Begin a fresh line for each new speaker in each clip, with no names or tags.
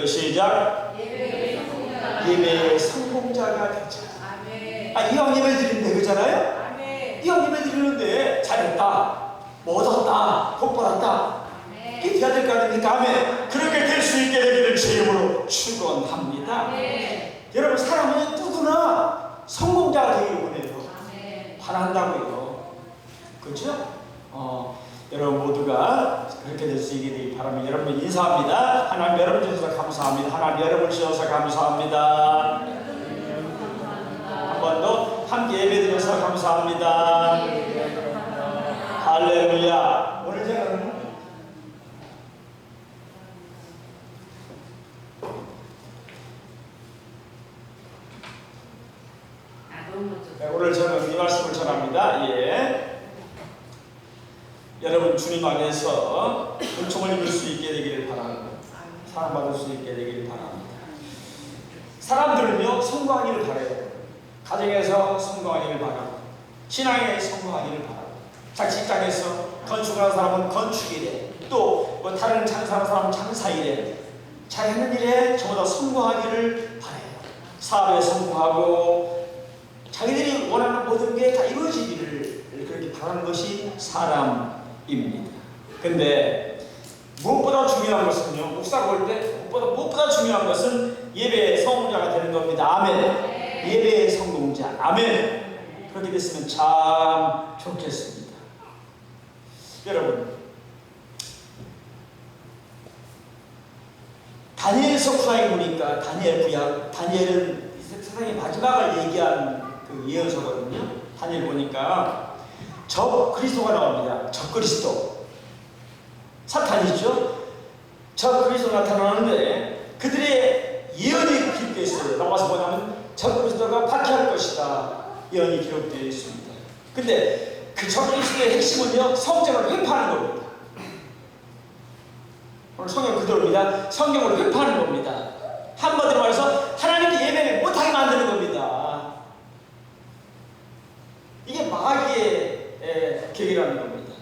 시작. 예배의 성공자가 되자. 이왕 예배 드리는데 그잖아요. 이왕 예배 드리는데 잘했다, 뭐 얻었다, 복 받았다, 이게 돼야 될 거 아닙니까? 아멘. 그렇게 될 수 있게 되기를 주님으로 축원합니다. 여러분, 사람은 누구나 성공자가 되기를 원해요. 바란다고요. 그렇죠? 여러분 모두가 그렇게 될 수 있게 되길 바랍니다. 여러분 인사합니다. 하나님 여러분 주셔서 감사합니다. 하나님 여러분 주셔서 감사합니다. 한 번 더 함께 예배드려서 감사합니다. 할렐루야. 오늘 제가 오늘 저는 이 말씀을 전합니다. 여러분 주님 안에서 은총을 입을 수 있게 되기를 바랍니다. 사랑받을 수 있게 되기를 바랍니다. 사람들은요 성공하기를 바라요. 가정에서 성공하기를 바라고, 신앙에 성공하기를 바라고, 자기 직장에서 건축하는 사람은 건축이래, 또 뭐 다른 장사하는 사람은 장사이래, 자기 하는 일에 전부 다 성공하기를 바라요. 사업에 성공하고 자기들이 원하는 모든 게 다 이루어지기를 그렇게 바라는 것이 사람입니다. 근데 무엇보다 중요한 것은요, 목사가 볼 때 무엇보다 중요한 것은 예배의 성공자가 되는 겁니다. 아멘. 예배의 성공자. 아멘. 그렇게 됐으면 참 좋겠습니다. 여러분, 다니엘서 구약에 보니까 다니엘은 세상의 마지막을 얘기한 그 예언서거든요. 다니엘 보니까 적 그리스도가 나옵니다. 적 그리스도. 사탄이죠. 적 그리스도 나타나는데 그들의 예언이 기록되어 있어요. 나와서 뭐냐면 적 그리스도가 박해할 것이다, 예언이 기록되어 있습니다. 근데 그 적 그리스도의 핵심은요, 성경을 회파하는 겁니다. 오늘 성경 그대로입니다. 성경을 회파하는 겁니다. 한마디로 말해서 하나님께 예배를 못하게 만드는 겁니다. 이게 마귀의 계획이라는 겁니다.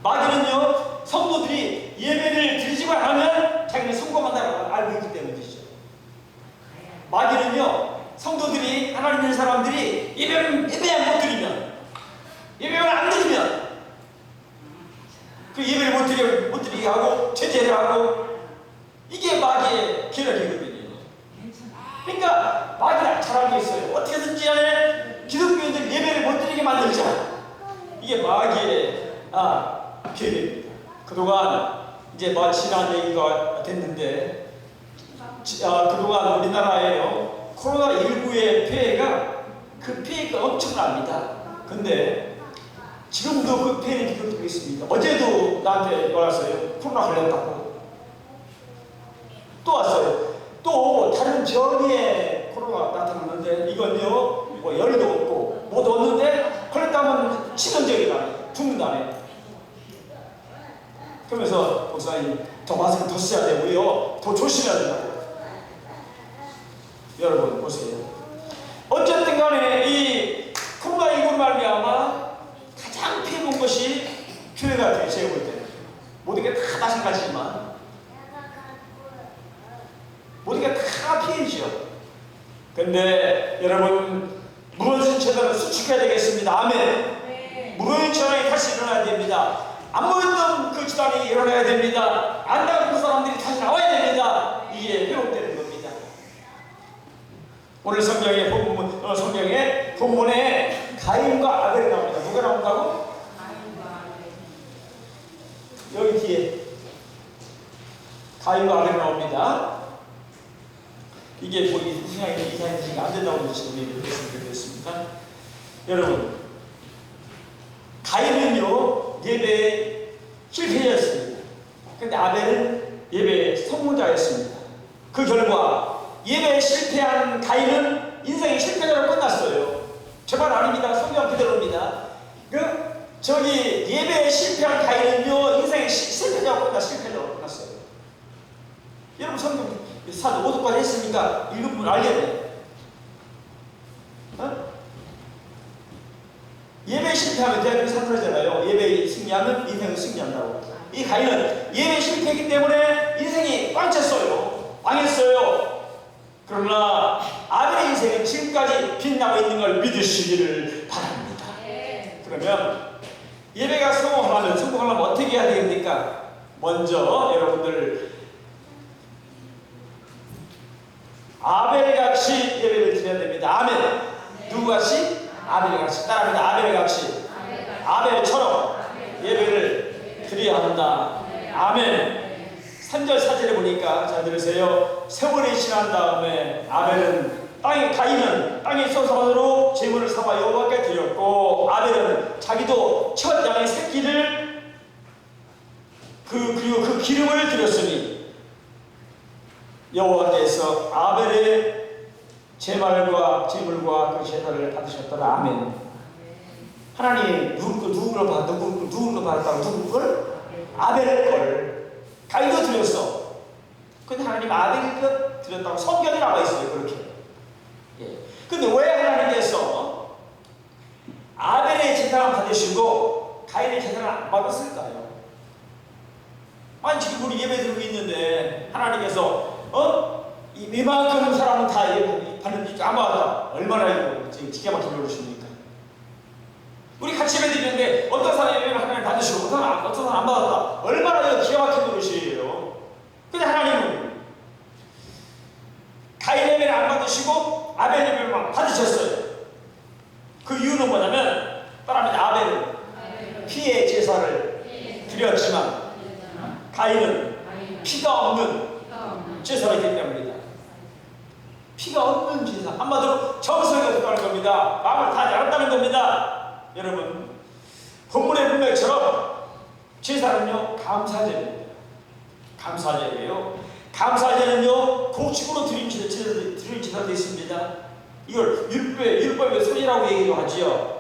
마귀는요, 성도들이 예배를 드리지 않으면 자기는 성공한다고 알고 있기 때문이죠. 마귀는요, 성도들이, 하나님 있는 사람들이 예배를 못 드리면, 예배를 안 드리면 그 예배를 못 드리게 하고 제재를 하고, 이게 마귀의 계략이거든요. 그러니까 마귀가 잘 알고 있어요. 어떻게든지 간에 기독교인들 예배를 못 드리게 만들자. 이게 마귀의 계획입니다. 그동안 이제 지난 얘기가 됐는데, 그동안 우리나라에요, 코로나19의 피해가 엄청납니다. 근데 지금도 그 피해는 기록되고 있습니다. 어제도 나한테 왔어요. 코로나 걸렸다고. 또 왔어요. 또 다른 변이에 코로나가 나타났는데, 이건요 뭐 열도 없고 뭐도 없는데 걸렸다면 치명적이다, 죽는다네. 그러면서 목사님 더 마스크 더 써야 되고요, 더 조심해야 된다고. 여러분 보세요. 어쨌든 간에 이 코로나19로 말미암아 가장 피해본 것이 교회가 돼요. 제가 볼 때는 모든 게 다 마찬가지지만 모든 게 다 피해죠. 근데 여러분, 무너진 재단을 수축해야 되겠습니다. 아멘. 무너진 재단이 다시 일어나야 됩니다. 안 모였던 그 재단이 일어나야 됩니다. 안 나가는 사람들이 다시 나와야 됩니다. 이게 회복되는 겁니다. 오늘 성경의 본문에 가인과 아벨이 나옵니다. 누가 나온다고? 여기 뒤에 가인과 아벨이 나옵니다. 이게 뭐 이상이 안 된다고 지금 얘기를 했습니다. 여러분, 가인은요 예배에 실패자였습니다. 근데 아벨은 예배의 성공자였습니다. 그 결과 예배에 실패한 가인은 인생의 실패자로 끝났어요. 제 말 아닙니다. 성경 그대로입니다. 예배에 실패한 가인은요 인생의 실패자로 끝났어요. 여러분, 성경 사도 모두까지 했으니까 읽은 분 알려야 돼. 예배에 실패하면 대학교 사람이잖아요. 예배에 승리하면 인생은 승리한다고. 이 가인은 예배에 실패했기 때문에 인생이 꽝쳤어요. 당했어요. 그러나 아벨의 인생은 지금까지 빛나고 있는 걸 믿으시기를 바랍니다. 그러면 예배가 성공하려면 어떻게 해야 되겠습니까? 먼저 여러분들 아벨같이 예배를 드려야 됩니다. 아멘. 누구같이? 아벨같이. 따라합니다. 아벨같이. 아벨처럼 예배를 드려야 한다. 아멘. 3절 4절에 보니까 잘 들으세요. 세월이 지난 다음에 아벨은 가인은 땅의 소산으로 제물을 삼아 여호와께 드렸고, 아벨은 자기도 첫 양의 새끼를 그리고 그 기름을 드렸으니 여호와께서 아벨의 제물과 그 제사를 받으셨더라. 아멘. 하나님 누구를 받았다고? 누구 걸? 아벨의 걸. 가인도 드렸어. 근데 하나님 아벨이 드렸다고 성경에 나와 있어요. 그렇게. 예. 근데 왜 하나님께서 아벨의 제사를 받으시고 가인의 제사를 안 받았을까요? 아니 지금 우리 예배 드리고 있는데 하나님께서 이만큼 사람은 다 예배 받는지 아마 얼마나 이거 지금 기가 막히게 그러십니까? 우리 같이 예배 드리는데 어떤 사람이 예배를 하나님 받으시고 어떤 사람 안 받았다. 얼마나 이거 기가 막힌 노릇이에요. 근데 하나님은 가인 예배를 안 받으시고 아벨 예배만 받으셨어요. 그 이유는 뭐냐면 따라합니다. 아벨은 피의 제사를 드렸지만 가인은 피가 없는 제사를 했기 때문입니다. 피가 없는 제사, 한마디로 정성이 없다는 겁니다. 마음을 다 열었다는 겁니다. 여러분, 본문의 분명히처럼 제사는요 감사제입니다. 감사제예요. 감사제는요 곡식으로 드린 제사도 있습니다. 이걸 율법의 소제라고 얘기도 하지요.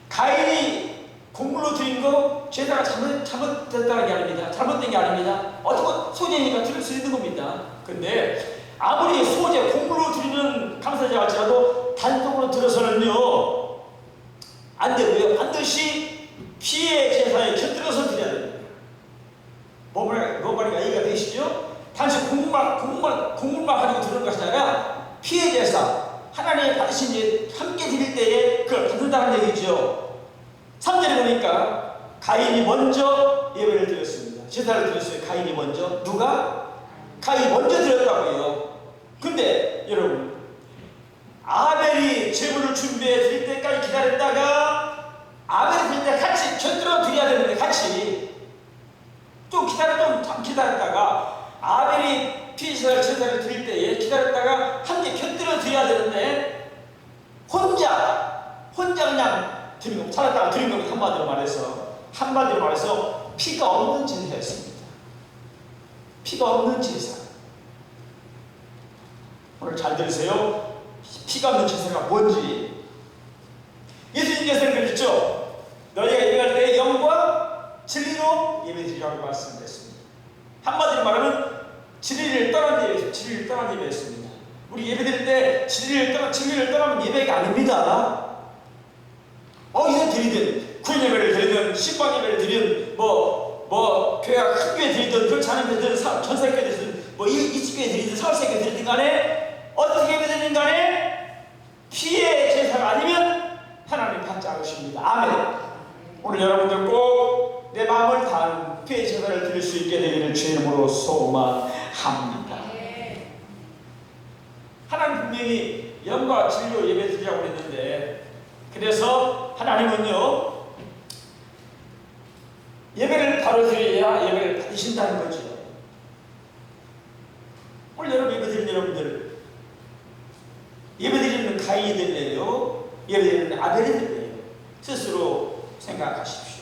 가인이 곡물로 드린 거 제사가 잘못됐다는 게 아닙니다. 잘못된 게 아닙니다. 어떻게 소제니까 드릴 수 있는 겁니다. 근데 아무리 소제, 곡물로 드리는 감사제 같지라도 단독으로 들어서는요 안 되고요. 반드시 피의 제사에 곁들여서 드려야 됩니다. 뭐 말인가 이해가 되시죠? 단지 곡물만 가지고 드리는 것이 아니라 피의 제사, 하나님이 받으신 일 함께 드릴 때에 그걸 받는다는 얘기죠. 3절에 보니까 가인이 먼저 예배를 드렸습니다. 제사를 드렸어요. 가인이 먼저. 누가? 가인이 먼저 드렸다고요. 근데 여러분, 아벨이 제물을 준비해 드릴 때까지 기다렸다가 아벨이 드릴 때 같이 곁들여 드려야 되는데 같이 좀 기다렸다가 아벨이 제사를 드릴 때에 기다렸다가 함께 곁들여 드려야 되는데 혼자 그냥 드린 겁니다. 찾았다가 드린 겁니다. 한마디로 말해서 피가 없는 제사였습니다. 피가 없는 제사. 오늘 잘 들으세요. 피가 없는 제사가 뭔지. 예수님께서는 그랬죠. 너희가 예배할 때 영과 진리로 예배드리라고 말씀드렸습니다. 한마디로 말하면 진리를 떠난 예배였습니다. 우리 예배드릴 때 진리를 떠나면 예배가 아닙니다. 어디서 드리든 구인 예배를 드리든 신방 예배를 드리든 교회가 큰 교회 드리든 그렇지 않은 교회 드리든 전사교회 드리든 이집교회 드리든 사울교회 드리든 간에 어떻게 예배 드리든 간에 피의 제사가 아니면 하나님 받지 않으십니다. 아멘. 오늘 여러분들 꼭 내 마음을 다한 피의 제사를 드릴 수 있게 되기를 주의 이름으로 소망합니다. 하나님 분명히 영과 진리로 예배 드리라고 그랬는데, 그래서 하나님은요 예배를 바로 드려야 예배를 받으신다는 거죠. 오늘 여러분 예배 드리는 여러분들, 예배 드리는 가인이 될래요? 예배 드리는 아벨이 될래요? 스스로 생각하십시오.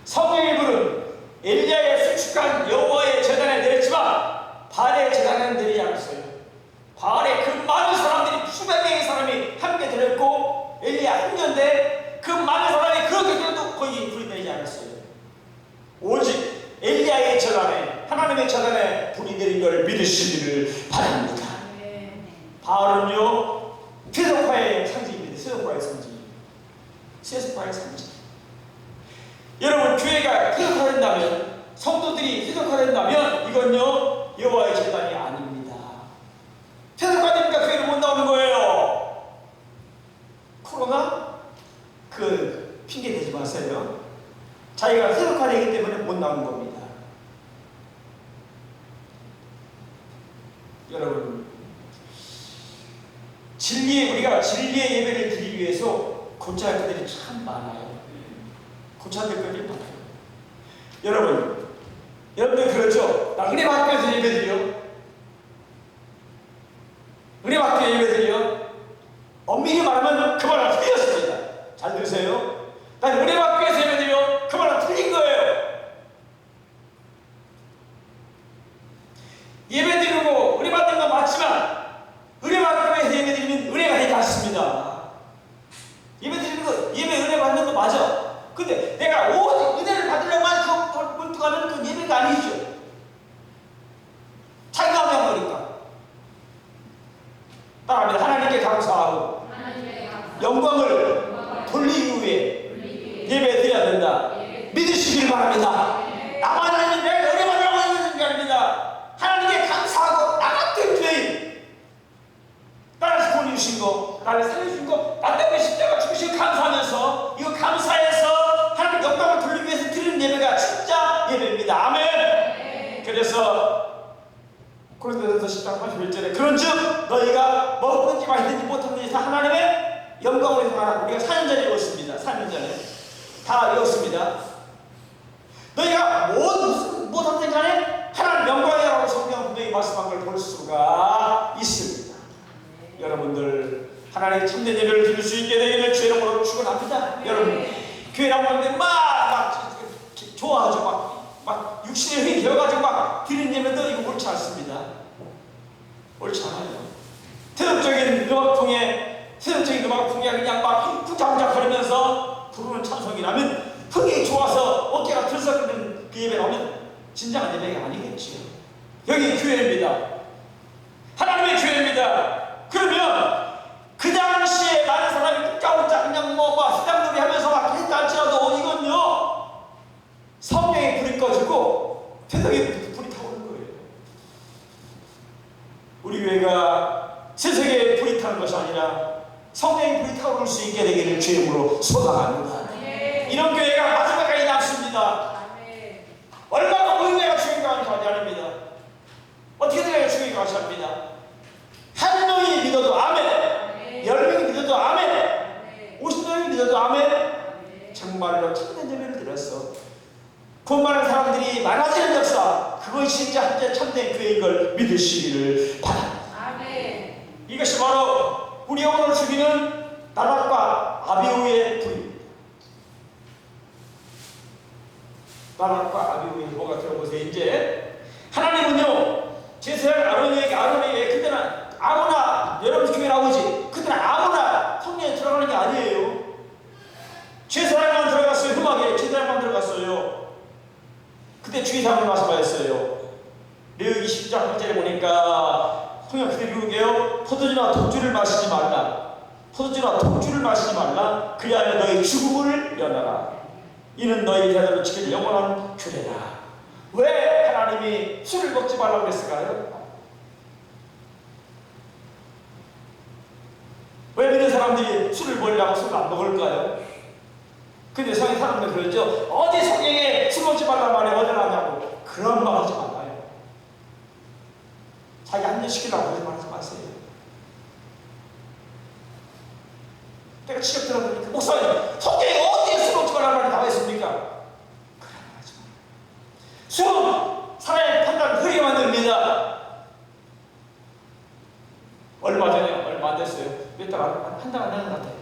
성경의 불은 엘리야의 수축한 여호와의 제단에 내렸지만 바알의 제단에는 내리지 않았어요. 바알에 그 많은 사람들이 수백 명의 사람이 함께 들었고 엘리야 한 년대 그 많은 사람이 그렇게 들어도 거의 불이 내리지 않았어요. 오직 엘리야의 제단에, 하나님의 제단에 불이 내린 걸 믿으시기를 바랍니다. 바알은요 세속화의 상징입니다. 세속화의 상징. 여러분, 교회가 회복화된다면, 성도들이 회복화된다면 이건요 여호와의 재단이 아닙니다. 회복화되니까 교회를 못 나오는 거예요. 코로나 그 핑계 대지 마세요. 자기가 회복화되기 때문에 못 나오는 겁니다. 여러분, 우리가 진리의 예배를 드리기 위해서 고쳐야 할 것들이 참 많아요. 고쳐야 될 것들이 많아요. 여러분들 그렇죠? 나 은혜 받기 위해서 예배드려. 은혜 받기 위해서 예배드려. 엄밀히 말하면 그 말은 틀렸습니다. 잘 들으세요. 난 은혜 받기 위해서 예배드려. 그 말은 틀린 거예요. 예배드리고 은혜 받는 건 맞지만 은혜 받기 위해서 예배드리면 은혜가 되지 않습니다. 예배드리는 거, 예배 은혜 받는 거 맞아. 근데 내가 오직 은혜를 받으려고만 그 몰두하면 그 예배가 아니죠. 자기가 하는 거니까. 따라합니다. 하나님께 감사하고 영광을 돌리기 위해 예배 드려야 된다. 믿으시길 바랍니다. 나만 아니면 내가 은혜 받으려고 하는 게 아닙니다. 하나님께 감사하고 나 같은 죄인, 나를 구원해 주신 거, 나를 살려주신 거, 나 때문에 십자가 죽으신 감사하면서 이거 감사해서 하나님 영광을 돌리기 위해서 드리는 예배가 진짜 예배입니다. 아멘. 그래서 고린도전서 10장 31절에 그런즉 너희가 먹든지 마시든지 못하든지 하나님의 영광을 향하라. 우리가 4년 전에 읽었습니다. 4년 전에 다 읽었습니다. 너희가 무엇하든 간에 하나님 영광이라고 성경 분명히 말씀한 걸 볼 수가 있습니다. 여러분들 하나님의 참된 예배를 드릴 수 있게 되기를 주의 이름으로 축원합니다. 여러분 교회라고 하는데 막 좋아하죠. 막 육신의 힘이 되어가지고 막 드리는 예배도 이거 옳지 않습니다. 옳지 않아요. 태극적인 음악 풍에 그냥 막 후장작거리면서 부르는 찬송이라면 흥이 좋아서 어깨가 들썩이는 그 예배라면 진정한 예배가 아니겠지요. 여기 교회입니다. 하나님의 교회입니다. 그러면 그 당시에 많은 사람이 웃자웃자 그냥 수장놀이 하면서 막 했다 할지라도 이건요 성령의 불이 꺼지고 태덕의 불이 타오르는 거예요. 우리 교회가 세상에 불이 타는 것이 아니라 성령의 불이 타오를 수 있게 되기를 주의 이름으로 소망합니다. 이런 교회가 마지막까지 남습니다. 얼마나 은혜가 중요한지 아닙니다. 어떻게 돼야 중요한지 압니다. 한 명이 믿어도 아멘, 10명이 믿어도 아멘, 50명이 믿어도 아멘. 정말로 참된 예배를 드렸어. 구원받은 사람들이 많아지는 역사, 그것이 진짜 한때 참된 교회인 걸 믿으시기를 바랍니다. 아멘. 이것이 바로 우리 영혼을 죽이는 나락과 아비후의 불입니다. 나락과 아비후의 뭐가 들어보세요. 이제 하나님은요 제사장 아론에게 그때는 아무나 여러분 교회 나오지 그때는 아무나 성령에 들어가는 게 아니에요. 제사장만 들어갔어요. 흠하게 제사장만 들어갔어요. 그때 주의사항을 말씀하셨어요. 레위기 10장 1절에 보니까 성령 그대로 읽게요. 포도주나 독주를 마시지 말라. 포도주나 독주를 마시지 말라. 그리하여 너희 죽음을 면하라. 이는 너희 대대로 지킬 영원한 규례라. 왜 하나님이 술을 먹지 말라고 그랬을까요? 왜 믿는 사람들이 술을 먹으려고 술을 안 먹을까요? 근데 성의 사람들 그러죠. 어디 성경에 술 먹지 말란 말이 어디 나냐고. 그런 말 하지 말아요. 자기 안전시키려고 그런 말 하지 마세요. 내가 취업 들어보니까 목사님 성경에 어디에 술 먹지 말란 말이 나와 있습니까? 그런 말 하지 마요. 술은 사람의 판단을 흐리게 만듭니다. 얼마 안 됐어요. 몇 달 한 달 안 되는 것 같아요.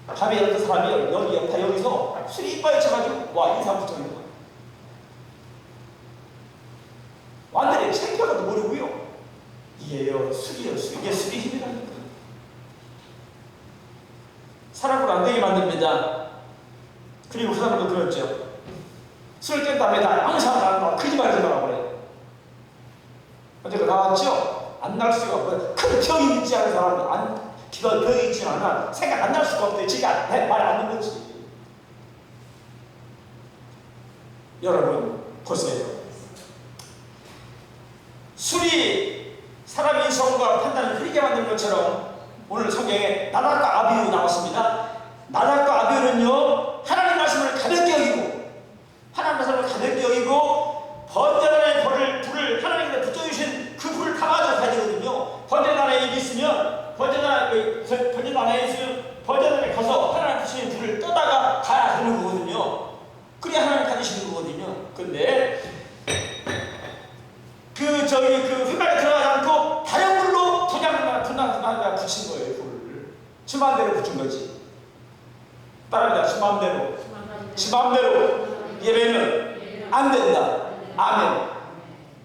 밤에 어떤 사람이 여기서 술이 이빨에 쳐가지고 인상 붙어 있는 거예요. 완전히 창피하고도 모르고요. 이게요 술이에요. 이게 술이 힘이라니까. 사람을 안 되게 만듭니다. 그리고 그 사람도 그랬죠. 술을 깬 다음에 나 아무 생각 안 한다. 거짓말 하지 말라고 그래. 어제가 나왔죠? 안 날 수가 없어요. 큰 병이 있지 않은 사람은 병이 있지 않아 생각 안 날 수가 없대. 지가 말 안 듣는 거지. 여러분 보세요. 술이 사람의 인성과 판단을 흐리게 만드는 것처럼 오늘 성경에 나답과 아비후 나왔습니다. 나답과 아비후는요, 하나님 말씀을 가볍게 여기고, 하나님 말씀을 가볍게 여기고 번제단의 불을 하나님께서 붙여주신 그 불을 담아줘 가야 되거든요. 번제단에 입이 있으면 번제단에 가서 하나님 주신 불을 떠다가 가야 되는 거거든요. 그래야 하나님 가지시는 거거든요. 근데 그 휘발에 들어가지 않고 다른 불로 분당분당 붙인 거예요. 불을 지 마음대로 붙인 거지. 따라합니다. 지 마음대로 예배는 안 된다. 아멘.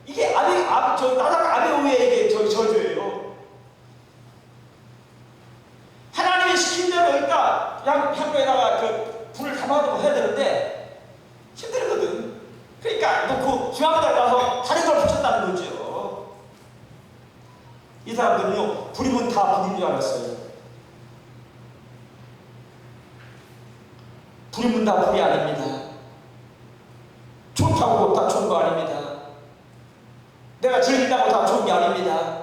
이게 나답 아비후의 이게 저주예요. 하나님이 시킨 대로 그러니까 향로에다가 그 불을 담아두고 해야 되는데 힘들거든. 그러니까 놓고 중앙에 가서 다른 걸 붙였다는 거죠. 이 사람들은요, 불이면 다 불인 줄 알았어요. 불이면 다 불이 아닙니다. 좋다고 다 좋은 거 아닙니다. 내가 즐긴다고 다 좋은 게 아닙니다.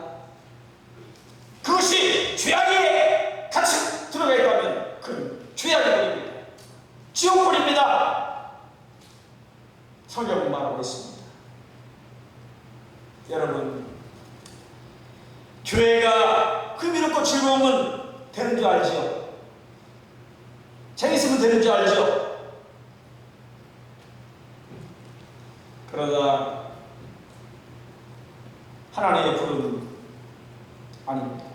그것이 죄악에 같이 들어가 있다면 그 죄악의 불입니다. 지옥불입니다. 성경은 말하고 있습니다. 여러분, 교회가 흥미롭고 즐거우면 되는 줄 알죠? 재밌으면 되는 줄 알죠? 그러다 하나님의 불은 아닙니다.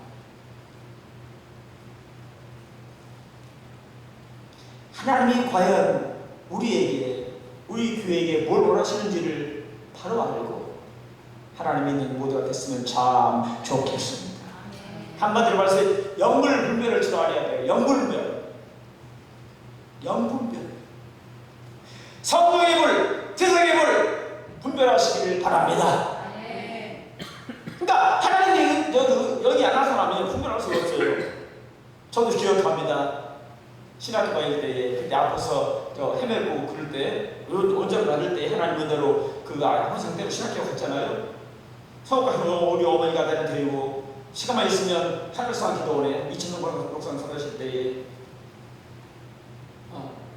하나님이 과연 우리 교회에게 뭘 원하시는지를 바로 알고 하나님 있는 모두가 됐으면 참 좋겠습니다. 한마디로 말해서 영불분별을 지도하려야 돼요. 영분별. 성령의 불, 세상의 불 분별하시기를 바랍니다. 그러니까 하나님이 여기 안 나타나면 분별할 수가 없어요. 저도 기억합니다. 신학교 다닐 때에 그때 아파서 헤매고 그럴 때 원자로 다닐 때 하나님 은혜로 아픈 상태로 신학교 갔잖아요. 서울까지 우리 어머니가 다니 데리고 시간만 있으면 하늘상 기도원에 2000년 목상 전하실 때에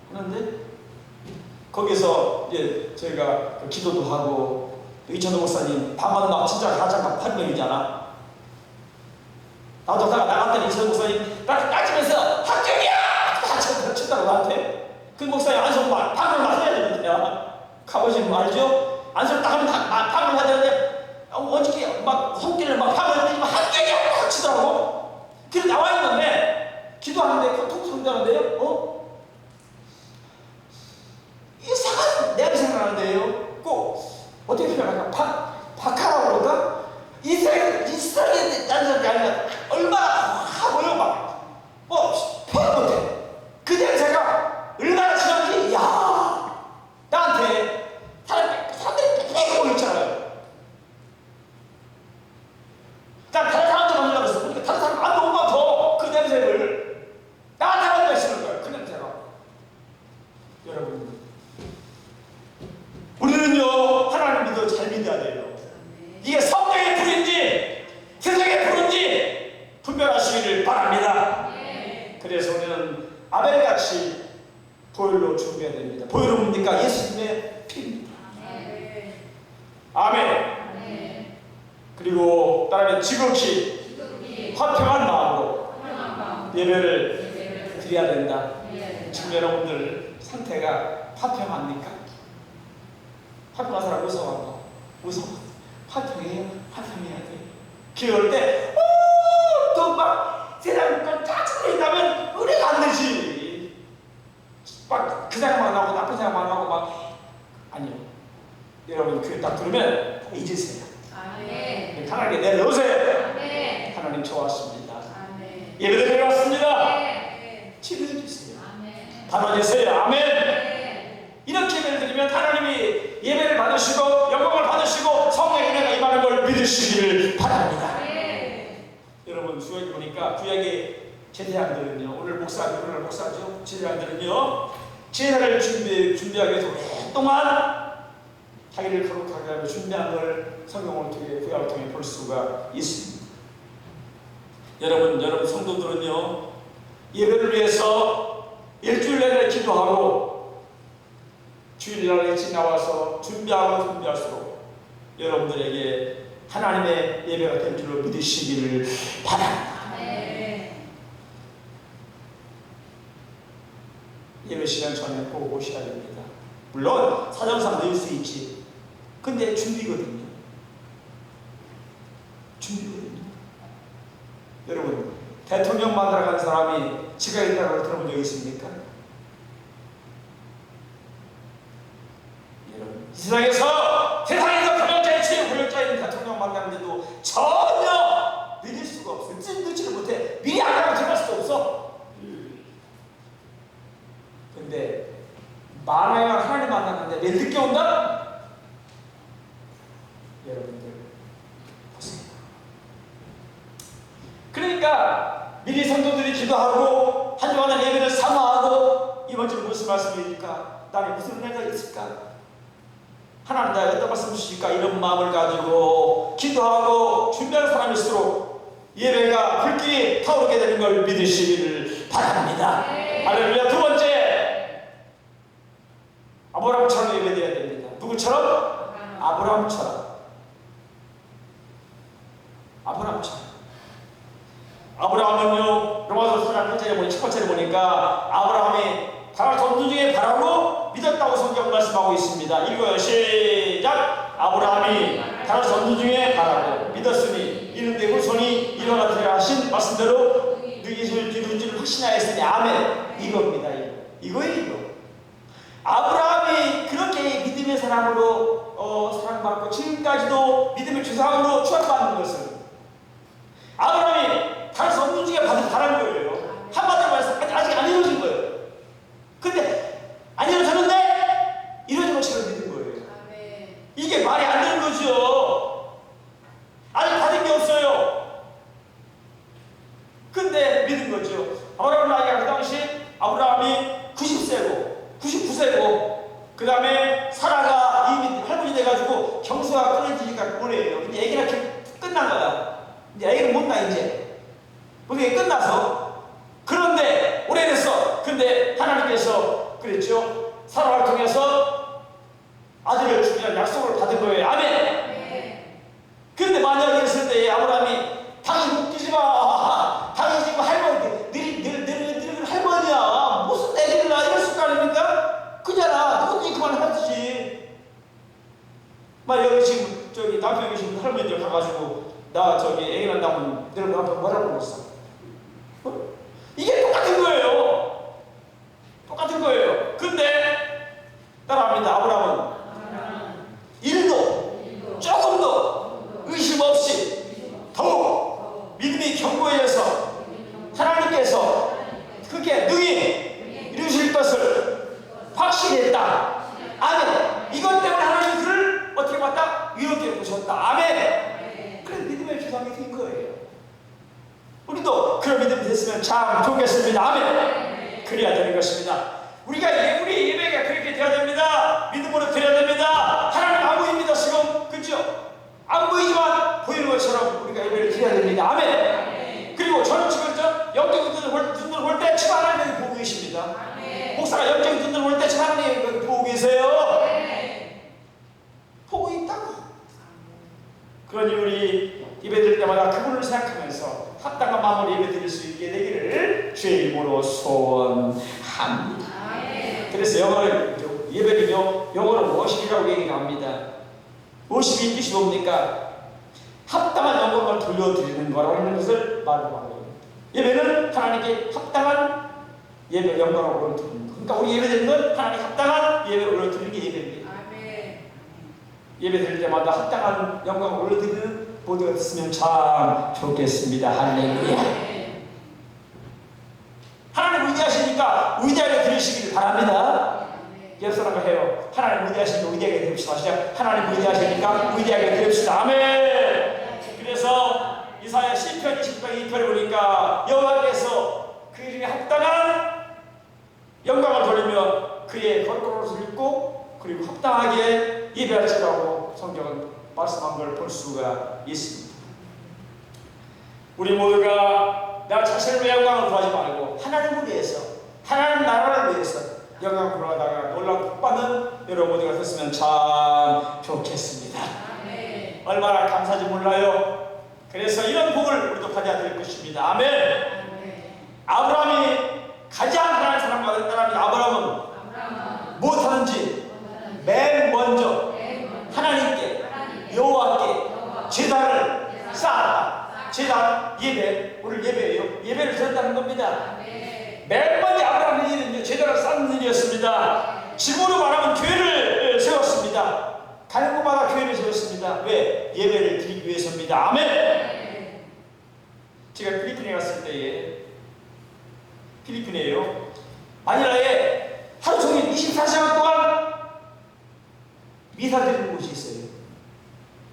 그런데 거기서 이제 저희가 기도도 하고 이천호 목사님 밤마다 막 진짜 가장 판명이잖아. 나도 나갔더니 이천호 목사님 나 따지면서 합격이야! 친다고 나한테. 그 목사님 안성 방을 막 해야 되는데 가보시면 알죠? 안성 딱 하면 방을 해야 되는데 어저께 막 손길을 막 방을 해야 합격이야! 딱 치더라고. 그래 나와 있는데 기도하는데 통성되는데요. 이상한 냄새가 나는데요. 꼭 어떻게 표현할까? 박하라고 그럴까? 이스라엘에 딴 사람이 아니라 얼마나 하고요 막 표현 못해. 그 냄새가 얼마나 심한지 나한테 사람들이 빼고 있잖아요. 난 다른 사람들 만나고 있어. 그러니까 다른 사람 안 오면 더 그 냄새를 나한테 만나시는 거예요. 그 냄새가. 여러분, 우리는요 하나님 믿어 잘 믿어야 돼요. 이게 성령의 불인지 세상의 불인지 분별하시기를 바랍니다. 그래서 우리는 아벨같이 보혈로 준비해야 됩니다. 보혈은 뭡니까? 예수님의 피입니다. 아멘. 그리고 따라하면 지극히 화평한 마음으로 예배를 드려야 된다. 지금 여러분들 상태가 화평합니까? 화평한 사람 무서워. 화평해야 돼. 기도할 때 또 막 세상 짜증이 있다면 은혜가 안 되지. 막 그 생각만 하고 나쁜 생각만 하고 막 아니요. 여러분 교회 딱 들으면 잊으세요. 하나님께 내려오세요. 하나님 좋았습니다. 예배드리러 왔습니다. 치료해주세요. 받아주세요. 아멘. 이렇게 예배를 드리면 하나님이 예배를 받으시고 영광을 받으시고 성령의 은혜가 임하는 걸 믿으시기를 바랍니다. 여러분 구약에 보니까 구약의 제사장들은요, 오늘 목사죠. 제사장들은요 제사를 준비하기 위해서 오랫동안 자기를 거룩하게 하고 준비한 걸 성경을 통해 구약을 통해 볼 수가 있습니다. 여러분 성도들은요, 예배를 위해서 일주일 내내 기도하고 주일날에 지나와서 준비할수록 여러분들에게 하나님의 예배가 될 줄로 믿으시기를 바랍니다. 예배 시간 전에 꼭 오셔야 됩니다. 물론 사정상 늦을 수 있지. 근데 준비거든요. 여러분, 대통령 만나러 간 사람이 지가 있다고 들어본 적 있습니까? 여러분, 이 세상에서 권력자의 지혜 권력자 있는 대통령 만나는데도 전혀 믿을 수가 없어요. 늦지를 못해. 미리 안 가고 들어갈 수도 없어. 근데 만왕이가 하나님 만났는데 내일 늦게 온다? 여러분들 보세요. 그러니까 미리 성도들이 기도하고 한 주간의 예배를 사모하고 이번 주 무슨 말씀입니까? 나는 무슨 은혜가 있을까? 하나님 나에게 어떤 말씀 주실까? 이런 마음을 가지고 기도하고 준비하는 사람일수록 예배가 불길이 타오르게 되는 걸 믿으시기를 바랍니다. 할렐루야. 두 번째, 아브라함처럼 예배드려야 됩니다. 누구처럼? 아브라함처럼. 아브라함은요, 로마서 4장 8절에 보니 10번째를 보니까 아브라함이 바랄 전투 중에 바라고 믿었다고 성경 말씀하고 있습니다. 읽어요. 시작. 아브라함이 바랄 전투 중에 바라고 믿었으니 이는데 후손이 일어나리라 하신 말씀대로 너희 예수를 이룰 줄 확신하였으니 아멘. 이겁니다. 이거예요. 아브라함이 그렇게 믿음의 사람으로 사랑받고 지금까지도 믿음의 주상으로 추앙받는 것은 아브라함이 다를 수 없는 중에 바란 거예요. 한마디로 말해서 아직 안 이루어진 거예요. 근데 안 이루어졌는데 이루어진 것처럼 믿은 거예요. 이게 말이 안 되는 거죠. 아직 받은 게 없어요. 근데 믿은 거죠. 아브라함 나이가 그 당시 아브라함이 90세고 99세고 그 다음에 사라가 이미 할머니 돼가지고 경수가 끊어지니까 오래예요. 근데 애기가 끝난 거야. 이제 애기는 못 나 이제. 그게 끝나서. 그런데 오래됐어. 근데 하나님께서 그랬죠. 사라를 통해서 아들을 주기로 약속을 받은 거예요. 아멘. 근데 만약에 있을 때 아브라함이 당신 웃기지 마. 당신 지금 할머니 늙은 할머니야. 무슨 애기를 낳아 이럴 수가 아닙니까? 그잖아. 누군지 그만하지. 만약 지금 저기 남편이 지금 할머니들 가가지고 나 저기 애기 낳는다면 너는 앞에 뭐라고 그랬어? 이게 똑같은 거예요. 똑같은 거예요. 근데 따라합니다. 아브라함은 일도 조금도 의심 없이 더욱 믿음이 견고해져서 하나님께서 그렇게 능히 이루실 것을 확신했다. 아멘. 이것 때문에 하나님이 그를 어떻게 봤다? 위롭게 보셨다. 아멘. 그래 믿음의 주상이 된 거예요. 우리도 그런 믿음이 됐으면 참 좋겠습니다. 아멘. 그래야 되는 것입니다. 우리 예배가 그렇게 되어야 됩니다. 믿음으로 드려야 됩니다. 하나님 안 보입니다 지금. 그렇죠? 안 보이지만 보이는 것처럼 우리가 예배를 드려야 됩니다. 아멘. 그리고 저는 지금 영적인 눈을 볼 때 참 하나님이 보고 계십니다. 목사가 영적인 눈을 볼 때 참 하나님이 보고 계세요. 보고 있다고. 그러니 우리 예배 드릴 때마다 그분을 생각하면서 합당한 마음으로 예배 드릴 수 있게 되기를 주의 이름으로 소원합니다. 그래서 예배는요, 영어로 워십이라고 얘기합니다. 워십이 뜻이 뭡니까? 합당한 영광을 돌려드리는 거라고 하는 것을 말하고 합니다. 예배는 하나님께 합당한 예배 영광을 올려드리는 거. 그러니까 우리 예배 드리는 건 하나님께 합당한 예배를 올려드리는 게 예배입니다. 예배 드릴 때마다 합당한 영광을 올려드리는 모두가 됐으면 참 좋겠습니다. 할렐루야. 하나님 위대하시니까 위대하게 들으시길 바랍니다. 옆 사람과 해요. 하나님 위대하시니까 위대하게 들읍시다. 하나님 위대하시니까 위대하게 들읍시다. 아멘. 그래서 이사야 시편 20편 2편에 보니까 여호와께서 그 이름에 합당한 영광을 돌리며 그의 거룩한 옷을 입고 그리고 합당하게 예배할 줄 알고 성경은 말씀한 걸 볼 수가 있습니다. 우리 모두가 나 자신을 위해 영광을 구하지 말고 하나님을 위해서, 하나님 나라를 위해서 영광을 구하다가 놀라운 복 받는 여러분 모두가 됐으면 참 좋겠습니다.
아멘.
얼마나 감사한지 몰라요. 그래서 이런 복을 우리도 가져야 될 것입니다. 아멘.
아멘.
아브라함이 가장 하나님 사랑받은 사람이 아브라함은
아브라함은
무엇하는지 맨 먼저 하나님께 여호와께 제단을 쌓았다. 제단 예배, 오늘 예배예요. 예배를 드렸다는 겁니다.
아멘.
맨 먼저 아브라함의 일은 제단을 쌓는 일이었습니다. 지금으로 말하면 교회를 세웠습니다. 가는 곳마다 교회를 세웠습니다. 왜? 예배를 드리기 위해서입니다. 아멘. 제가 필리핀에 갔을 때에, 필리핀이에요, 마닐라에 하루 종일 24시간 동안 미사 드리는 곳이 있어요.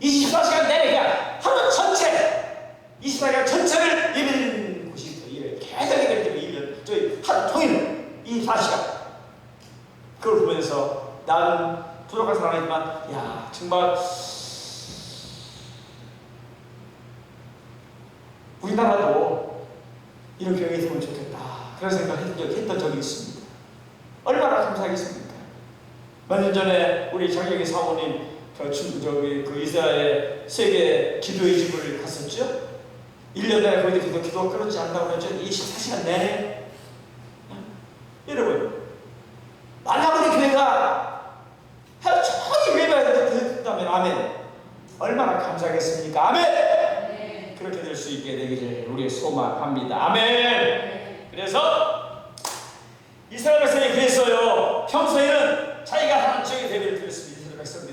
24시간 내내 그냥 하루 전체 24시간 전체를 예배드리는 곳이 있어요. 계속 예배드리고 저희 하루 종일 24시간 그걸 보면서 나는 부족한 사람이지만 야 정말 우리나라도 이런 교회가 있으면 좋겠다 그런 생각을 했던 적이 있습니다. 얼마나 감사하겠습니까? 몇 년 전에 우리 장경희 사모님 그 이스라엘 세계 기도의 집을 갔었죠? 1년 내내 거기서 기도가 끊어지지 않다고 그러죠? 24시간 내내. 여러분, 만약 우리 교회가 하루 종일 예배를 드렸다면 아멘. 얼마나 감사하겠습니까? 아멘.
네.
그렇게 될 수 있게 되기를 우리 소망합니다. 아멘.
네.
그래서 이스라엘 백성이 그랬어요. 평소에는 자기가 하는 지역에 예배를 드렸습니다.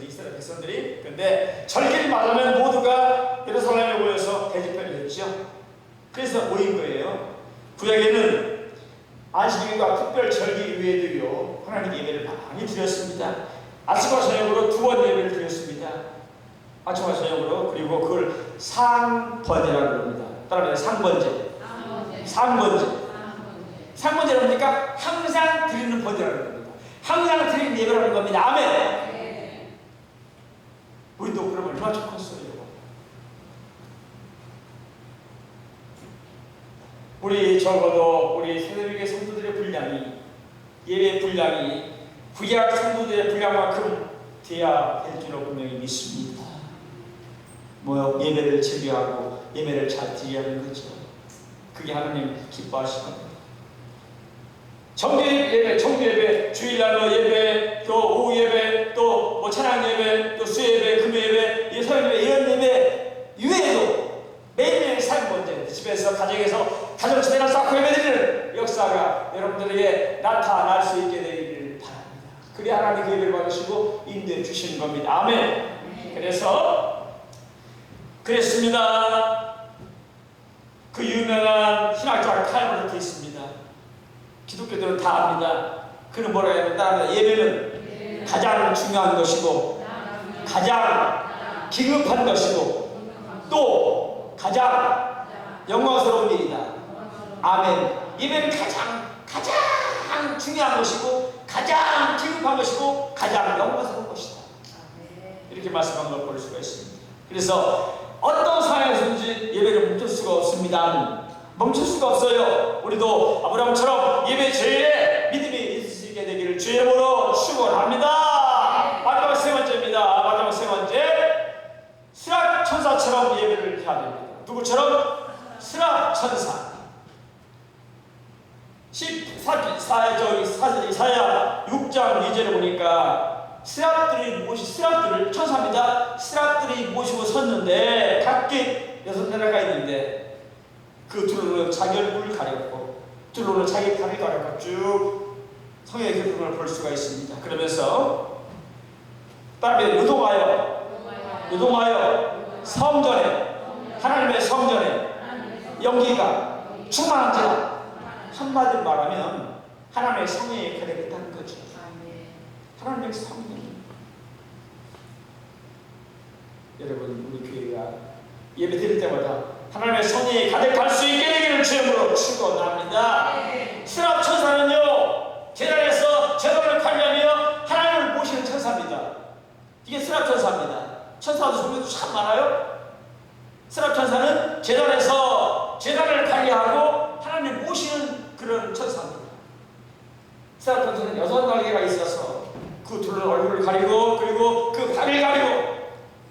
이스라엘 백성들이. 근데 절기를 맞으면 모두가 예루살렘에 모여서 대집회를 했죠. 그래서 모인 거예요. 구약에는 안식일과 특별 절기 이외에도요 하나님 예배를 많이 드렸습니다. 아침과 저녁으로 2번 예배를 드렸습니다. 아침과 저녁으로. 그리고 그걸 상번제라고 합니다. 따라하면 상번제. 상번제라고 하니까 항상 드리는 번제라는 겁니다. 항상 드리는 예배라는 겁니다. 아멘.
네.
우리도 그러면 얼마나 좋겠어요. 우리 적어도 우리 세대교회 성도들의 분량이, 예배 분량이 구약 성도들의 분량만큼 돼야 될 줄로 분명히 믿습니다. 예배를 제비하고 예배를 잘 드리는 거죠. 그게 하나님 기뻐하시는 겁니다. 정규 예배, 주일날 예배, 또 오후 예배, 또 찬양 예배, 또 수요 예배, 금요 예배, 서요 예배, 이런 예배 이외에도 매일매일 삶번제 집에서 가정에서 가정지대를 쌓고 예배드리는 역사가 여러분들에게 나타날 수 있게 되기를 바랍니다. 그리 하나님 그 예배를 받으시고 인도해 주시는 겁니다. 아멘. 그래서 그랬습니다. 그 유명한 신학자 칼빈이 있습니다. 기독교들은 다 압니다. 그는 뭐라 해야 따라 예배는 가장 중요한 것이고 가장 기급한 것이고 또 가장 영광스러운 일이다. 아멘. 예배는 가장 중요한 것이고 가장 기급한 것이고 가장 영광스러운 것이다. 이렇게 말씀한 걸 볼 수가 있습니다. 그래서 어떤 상황에서든지 예배를 멈출 수가 없습니다. 멈출 수가 없어요. 우리도 아브라함처럼 예배 제일에 믿음이 있을 수 있게 되기를 주의 이름으로 축원합니다. 마지막 세 번째입니다. 마지막 세 번째, 스랍 천사처럼 예배를 해야 됩니다. 누구처럼? 스랍 천사. 이사야 6장 2절에 보니까 스랍들이 천사입니다. 스랍들이 모시고 섰는데 각기 6나라가 있는데 그 둘로는 자기 얼굴을 가렸고 둘로는 자기 다리를 가렸고 쭉 성경의 그림을 볼 수가 있습니다. 그러면서 따르면 요동하여 성전에 하나님의 성전에 연기가 충만한지라. 한마디로 말하면 하나님의 성령이 가득했다는 거죠. 하나님의 성령. 여러분 우리 교회가 예배 드릴 때마다 하나님의 성령이 가득할 수 있게 되기를 주님으로 축원합니다. 스랍 천사는요 제단에서 제단을 팔려며 하나님을 모시는 천사 이게 스랍 천사입니다. 천사도 종류도 참 많아요. 스랍 천사는 제단에서 제단을 관리하고 하나님 모시는 그런 천사입니다. 스랍 천사는 6날개가 있어서 그 둘로 얼굴을 가리고 그리고 그 발을 가리고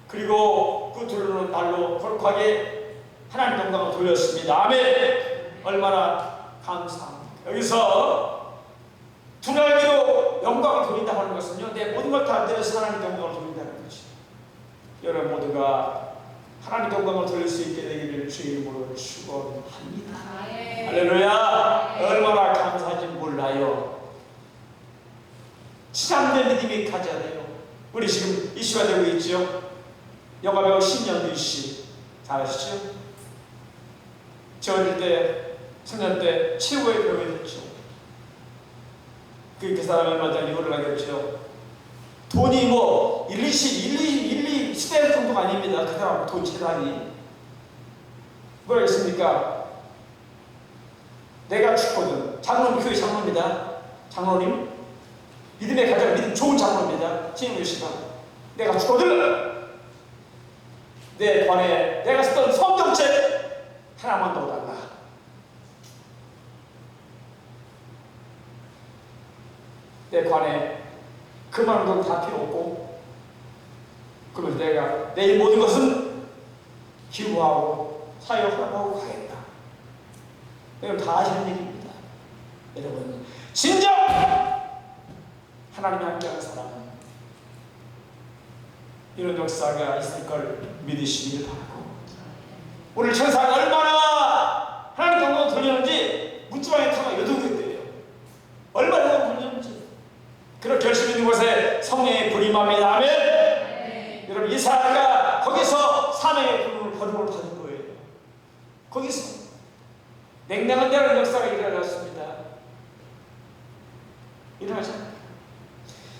그리고 그 둘로 날로 거룩하게 하나님 영광을 돌렸습니다. 아멘. 얼마나 감사합니다. 여기서 두 날개로 영광을 돌린다고 하는 것은요, 내 모든 걸 다 내려서 하나님 영광을 돌린다는 거죠. 여러분 모두가 하나님 영광을 돌릴 수 있게 되기를 주의 이름으로 축원합니다. 할렐루야. 얼마나 감사한지 몰라요. 참된 믿음이 가져야 돼요. 우리 지금 이슈가 되고 있죠. 영화배우 신현규 씨 잘 아시죠? 저 어릴 때, 청년 때 최고의 배우가 됐죠. 그 사람이 얼마 전에 이거를 하겠죠. 돈이 뭐 1, 2 10대 정도가 아닙니다. 그 사람 돈 재단이 뭐라 했습니까? 내가 죽거든. 장로님, 교회 장로입니다. 장로님, 믿음의 가장 믿음 좋은 장로입니다. 신현규 씨가 내가 죽거든. 내 관에 내가 쓰던 성경책 하나만 넣어달라. 내 관에 그만한 돈 다 필요 없고, 그러면서 내가 내 모든 것은 기부하고 사역하고 가겠다. 여러분 다 아시는 얘기입니다. 여러분 진정 하나님이 함께하는 사람은 이런 역사가 있을 걸 믿으시길 바라고, 오늘 천사가 얼마나 하나님 영광을 돌리는지 문지방에 타가 여덟개예요. 얼마나 영광을 돌리는지 그렇게 열심히 있는 곳에 성령의 불이 임합니다. 아멘. 네. 여러분 이사야가 거기서 사명의 부름을 받은 거예요. 거기서 냉랭한 대로 역사가 일어났습니다. 일어나잖아요.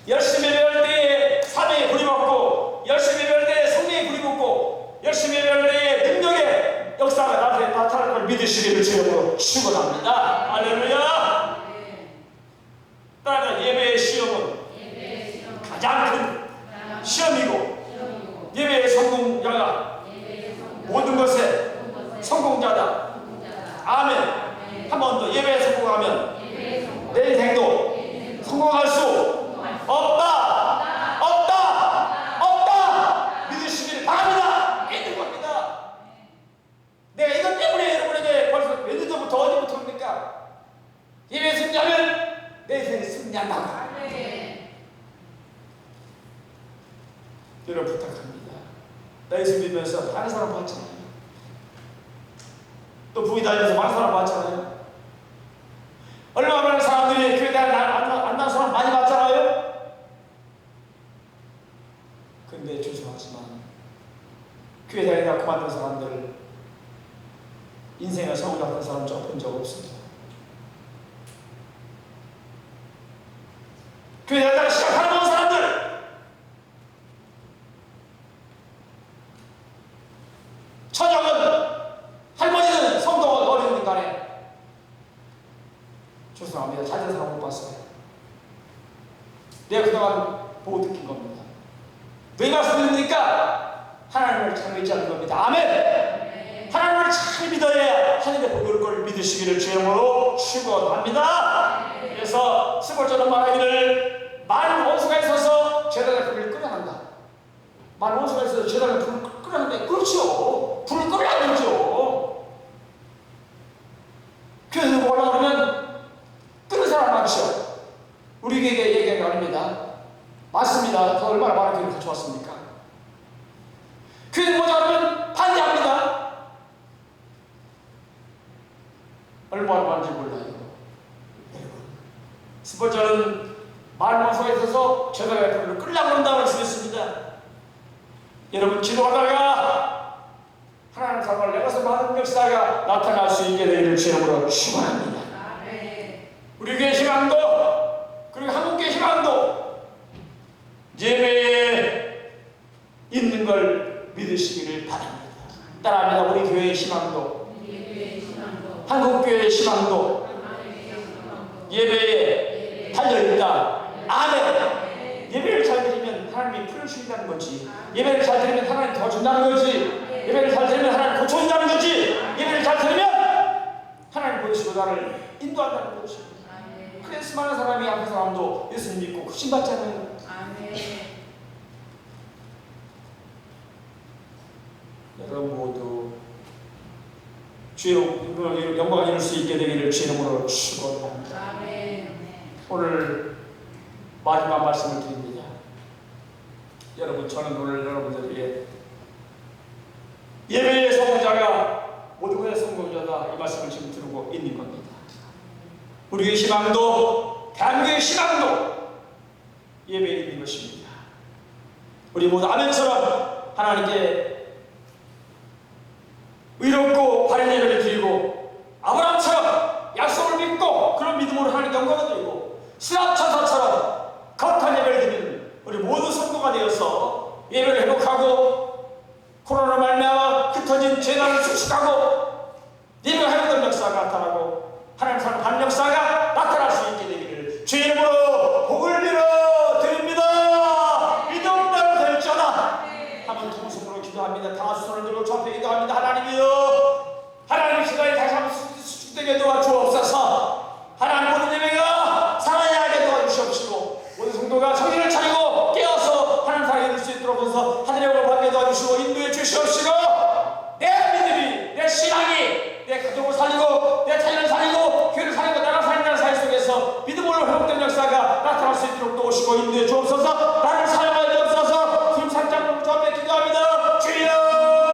열심히 배울 때에 사명의 불이 받고, 열심히 배울 때에 성령의 불이 받고, 열심히 배울 때에 능력의 역사가 나타날 걸 믿으시기를 주님으로 축원합니다. 할렐루야. 따라서 예배의 시험은 가장 큰 시험이고, 예배의 성공자가 모든 것에 성공자다. 아멘. 한 번 더 예배에 성공하면 내 인생도 성공할 수 없다. 믿으시길 바랍니다. 믿는 겁니다. 내가 이것 때문에 여러분에게 벌써 몇 년 전부터 어디부터 옵니까? 예배 승리하면 내 인생이 승리한다고. 여러분 부탁합니다. 나 예수 믿으면서 많은 사람 봤잖아요. 또 부이 다니면서 많은 사람 봤잖아요. 얼마나 많은 사람들이 교회에 안 사람 많이 봤잖아요. 근데 죄송하지만 교회 다니다가 그만둔 사람들, 인생의 성을 잡은 사람 저 본 적 없습니다. 교회 다니다가 시작하는 사람들, 처녀는 할머니는 성도가 어린이든 간에 죄송합니다. 잘된 사람 못 봤어요. 내가 그동안 보고 느낀 겁니다. 왜 말씀드립니까? 하나님을 잘 믿지 않는 겁니다. 아멘. 하나님을 잘 믿어야 하늘의 복이 올 걸 믿으시기를 주님으로 축원합니다. 그래서 스벌처럼 말하기를, 많은 원수가 있어서 제단에 불을 끄려 한다. 많은 원수가 있어서 제단에 불을 끄려 하는데, 그렇죠. 불을 끄려 그러죠. 교회에서 뭐라 그러면 끄는 사람 많죠. 우리에게 얘기한 게 아닙니다. 맞습니다. 더 얼마나 많은 교회를 같이 왔습니까? 교회는 뭐라 그러면 반대합니다. 얼마나 많은지 몰라요. 스포츠는 많은 원수가 있어서 제단에 불을 끄려고 한다고 말씀했습니다. 여러분 기도하다가 하나님 사랑을 내가서 많은 역사가 나타날 수 있게 되기를 주님으로 축원합니다. 우리 교회 희망도, 그리고 한국교회 희망도 예배에 있는 걸 믿으시기를 바랍니다. 따라합니다. 우리 교회의 희망도, 한국교회의 희망도 예배에 달려있다. 아멘. 예배를 잘 드리면 하나님이 풀어주신다는 거지. 예배를 잘 드리면 하나님 더 준다는 거지. 예배를 잘 드리면 하나님 고쳐준다는 거지. 예배를 잘 드리면 하나님 보시고 나를 인도한다는 거지. 그래서 수많은 사람이 앞에 사람도 예수님 믿고 구심받잖아요. 여러분 모두 주의 영광을 이룰 수 있게 되기를 주의 이름으로 축원합니다. 오늘 마지막 말씀을 드립니다. 여러분, 저는 오늘 여러분들에게 예배의 성공자가 모두의 성공자다 이 말씀을 지금 들고 있는 겁니다. 우리의 희망도 대한민국의 희망도 예배에 있는 것입니다. 우리 모두 아멘처럼 하나님께 의롭고 바른 예배를 드리고 아브라함처럼 약속을 믿고 그런 믿음으로 하나님께 영광을 드리고 시랍천사처럼 거룩한 예배를 드리는 우리 모두 성도가 되어서 예배를 회복하고 코로나 말미암아 흩어진 재난을 수축하고 예배가 회복된 역사가 나타나고 하나님 사랑 받는 역사가 나타날 수 있게 되기를 주의 이름으로 복을 빌어 드립니다. 믿음대로 될지어다. 한번 통성으로 기도합니다. 다 손을 들고 주 앞에 기도합니다. 하나님이여, 하나님 시간이 다시 한번 수축되게 도와주옵소서. 하나님 모든 예배가 살아야 하게 도와주시옵시고 모든 성도가 정신을 차리고 깨어서 하나님 사랑에 이룰 수 있도록 해서 하늘의 영을 받게 도와주시고 인도해 주시옵시고 내 믿음이, 내 신앙이 내 가족을 살리고 내 자녀를 살리고 교회를 살리고 나라 살리는 사회 속에서 믿음으로 회복된 역사가 나타날 수 있도록 도우시고 인도해 주옵소서.